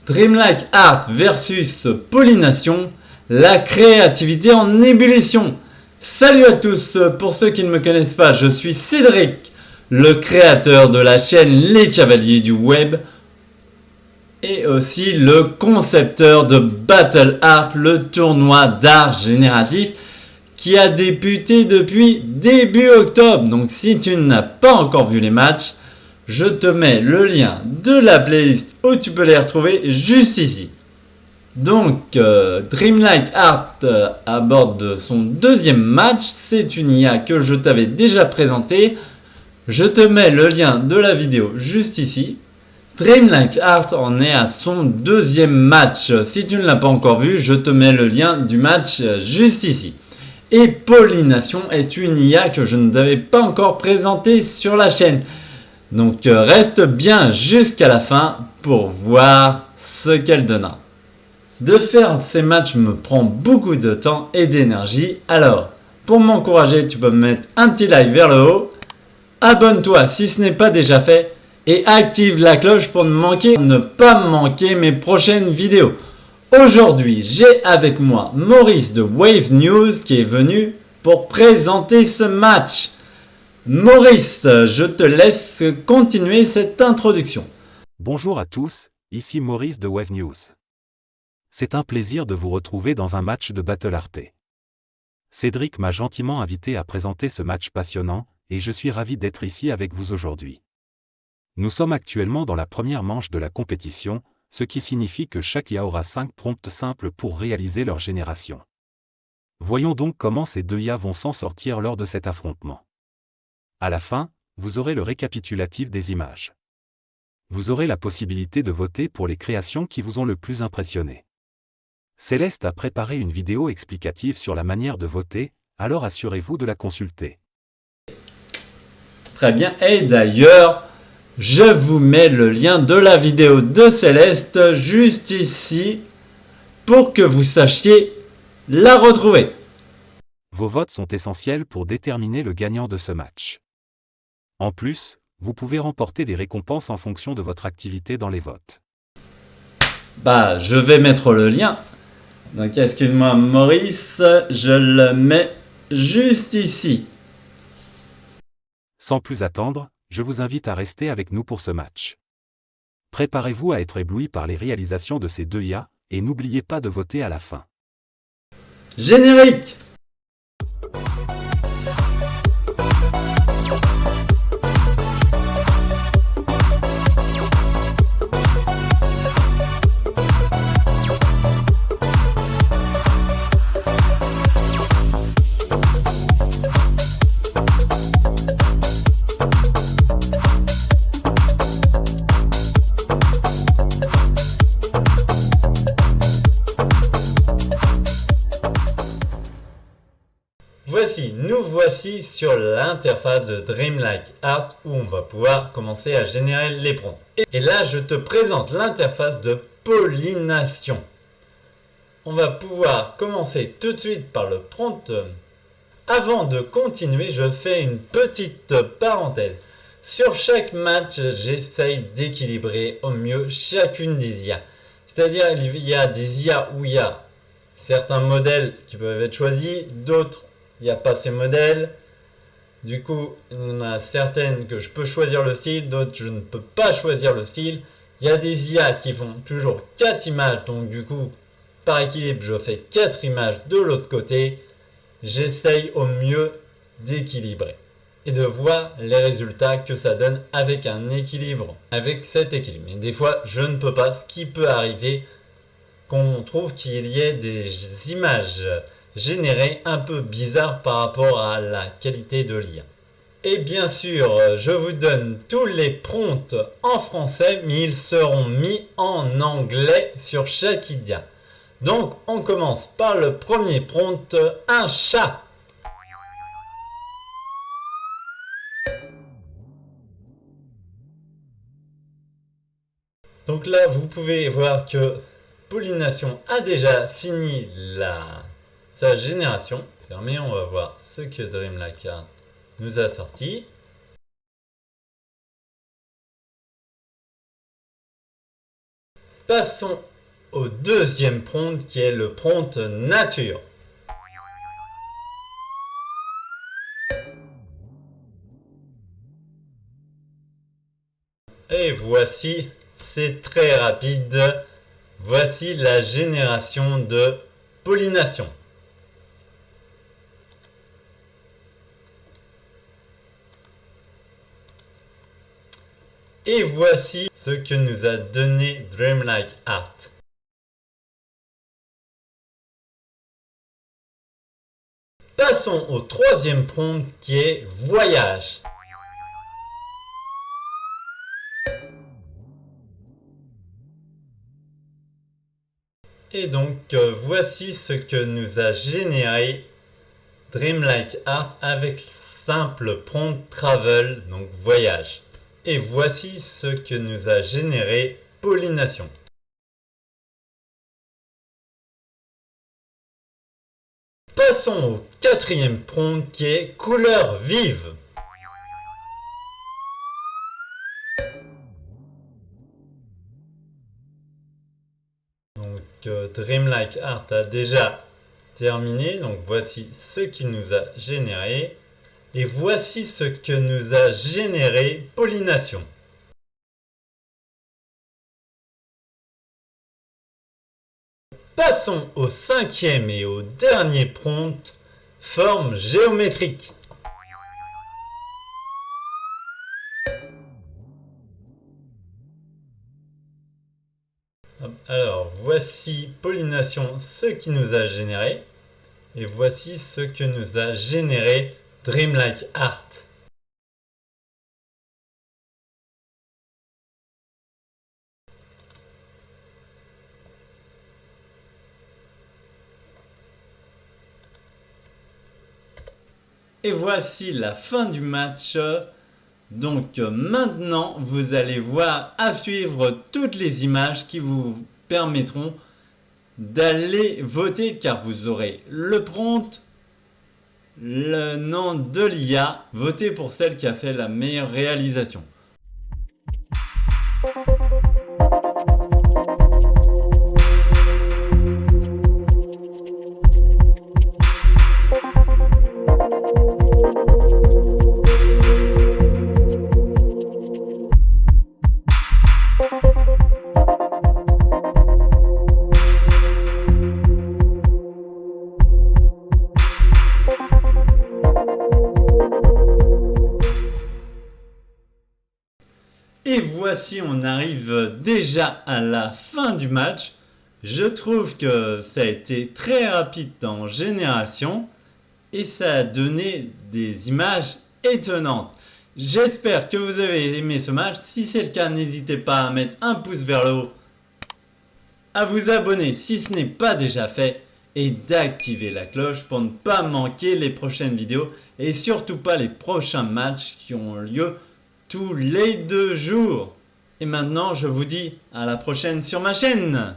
Dreamlike Art versus Pollination, la créativité en ébullition. Salut à tous, pour ceux qui ne me connaissent pas, je suis Cédric, le créateur de la chaîne Les Cavaliers du Web et aussi le concepteur de Battle Art, le tournoi d'art génératif qui a débuté depuis début octobre. Donc si tu n'as pas encore vu les matchs, je te mets le lien de la playlist où tu peux les retrouver juste ici. Donc Dreamlike Art aborde son deuxième match, c'est une IA que je t'avais déjà présentée. Je te mets le lien de la vidéo juste ici. Dreamlike Art en est à son deuxième match. Si tu ne l'as pas encore vu, je te mets le lien du match juste ici. Et Pollination est une IA que je ne t'avais pas encore présentée sur la chaîne. Donc reste bien jusqu'à la fin pour voir ce qu'elle donnera. De faire ces matchs me prend beaucoup de temps et d'énergie. Alors, pour m'encourager, tu peux me mettre un petit like vers le haut. Abonne-toi si ce n'est pas déjà fait. Et active la cloche pour ne pas manquer mes prochaines vidéos. Aujourd'hui, j'ai avec moi Maurice de Wave News qui est venu pour présenter ce match. Maurice, je te laisse continuer cette introduction. Bonjour à tous, ici Maurice de Wave News. C'est un plaisir de vous retrouver dans un match de Battle Art. Cédric m'a gentiment invité à présenter ce match passionnant, et je suis ravi d'être ici avec vous aujourd'hui. Nous sommes actuellement dans la première manche de la compétition, ce qui signifie que chaque IA aura 5 prompts simples pour réaliser leur génération. Voyons donc comment ces deux IA vont s'en sortir lors de cet affrontement. À la fin, vous aurez le récapitulatif des images. Vous aurez la possibilité de voter pour les créations qui vous ont le plus impressionné. Céleste a préparé une vidéo explicative sur la manière de voter, alors assurez-vous de la consulter. Très bien, et d'ailleurs, je vous mets le lien de la vidéo de Céleste juste ici pour que vous sachiez la retrouver. Vos votes sont essentiels pour déterminer le gagnant de ce match. En plus, vous pouvez remporter des récompenses en fonction de votre activité dans les votes. Je vais mettre le lien. Donc excuse-moi Maurice, je le mets juste ici. Sans plus attendre, je vous invite à rester avec nous pour ce match. Préparez-vous à être ébloui par les réalisations de ces deux IA, et n'oubliez pas de voter à la fin. Générique! Nous voici sur l'interface de Dreamlike Art où on va pouvoir commencer à générer les prompts. Et là, je te présente l'interface de Pollination. On va pouvoir commencer tout de suite par le prompt. Avant de continuer, je fais une petite parenthèse. Sur chaque match, j'essaye d'équilibrer au mieux chacune des IA. C'est-à-dire, il y a des IA où il y a certains modèles qui peuvent être choisis, d'autres il n'y a pas ces modèles. Du coup, il y en a certaines que je peux choisir le style, d'autres je ne peux pas choisir le style. Il y a des IA qui font toujours 4 images, donc du coup, par équilibre, je fais 4 images de l'autre côté. J'essaye au mieux d'équilibrer et de voir les résultats que ça donne avec un équilibre, avec cet équilibre. Mais des fois, je ne peux pas, ce qui peut arriver qu'on trouve qu'il y ait des images généré un peu bizarre par rapport à la qualité de l'IA. Et bien sûr, je vous donne tous les prompts en français, mais ils seront mis en anglais sur chaque IA. Donc, on commence par le premier prompt, un chat. Donc là, vous pouvez voir que Pollination a déjà fini sa génération. Fermé, on va voir ce que Dreamlike Art nous a sorti. Passons au deuxième prompt qui est le prompt nature. Et voici, c'est très rapide, voici la génération de pollination. Et voici ce que nous a donné Dreamlike Art. Passons au troisième prompt qui est voyage. Et donc voici ce que nous a généré Dreamlike Art avec simple prompt travel, donc voyage. Et voici ce que nous a généré pollination. Passons au quatrième prompt qui est couleur vive. Donc Dreamlike Art a déjà terminé, donc voici ce qu'il nous a généré. Et voici ce que nous a généré pollination. Passons au cinquième et au dernier prompt, forme géométrique. Alors voici pollination, ce qui nous a généré. Et voici ce que nous a généré Dreamlike Art. Et voici la fin du match. Donc maintenant, vous allez voir à suivre toutes les images qui vous permettront d'aller voter car vous aurez le prompt, le nom de l'IA, votez pour celle qui a fait la meilleure réalisation. Et voici, on arrive déjà à la fin du match. Je trouve que ça a été très rapide en génération et ça a donné des images étonnantes. J'espère que vous avez aimé ce match. Si c'est le cas, n'hésitez pas à mettre un pouce vers le haut, à vous abonner si ce n'est pas déjà fait et d'activer la cloche pour ne pas manquer les prochaines vidéos et surtout pas les prochains matchs qui ont lieu tous les 2 jours. Et maintenant, je vous dis à la prochaine sur ma chaîne.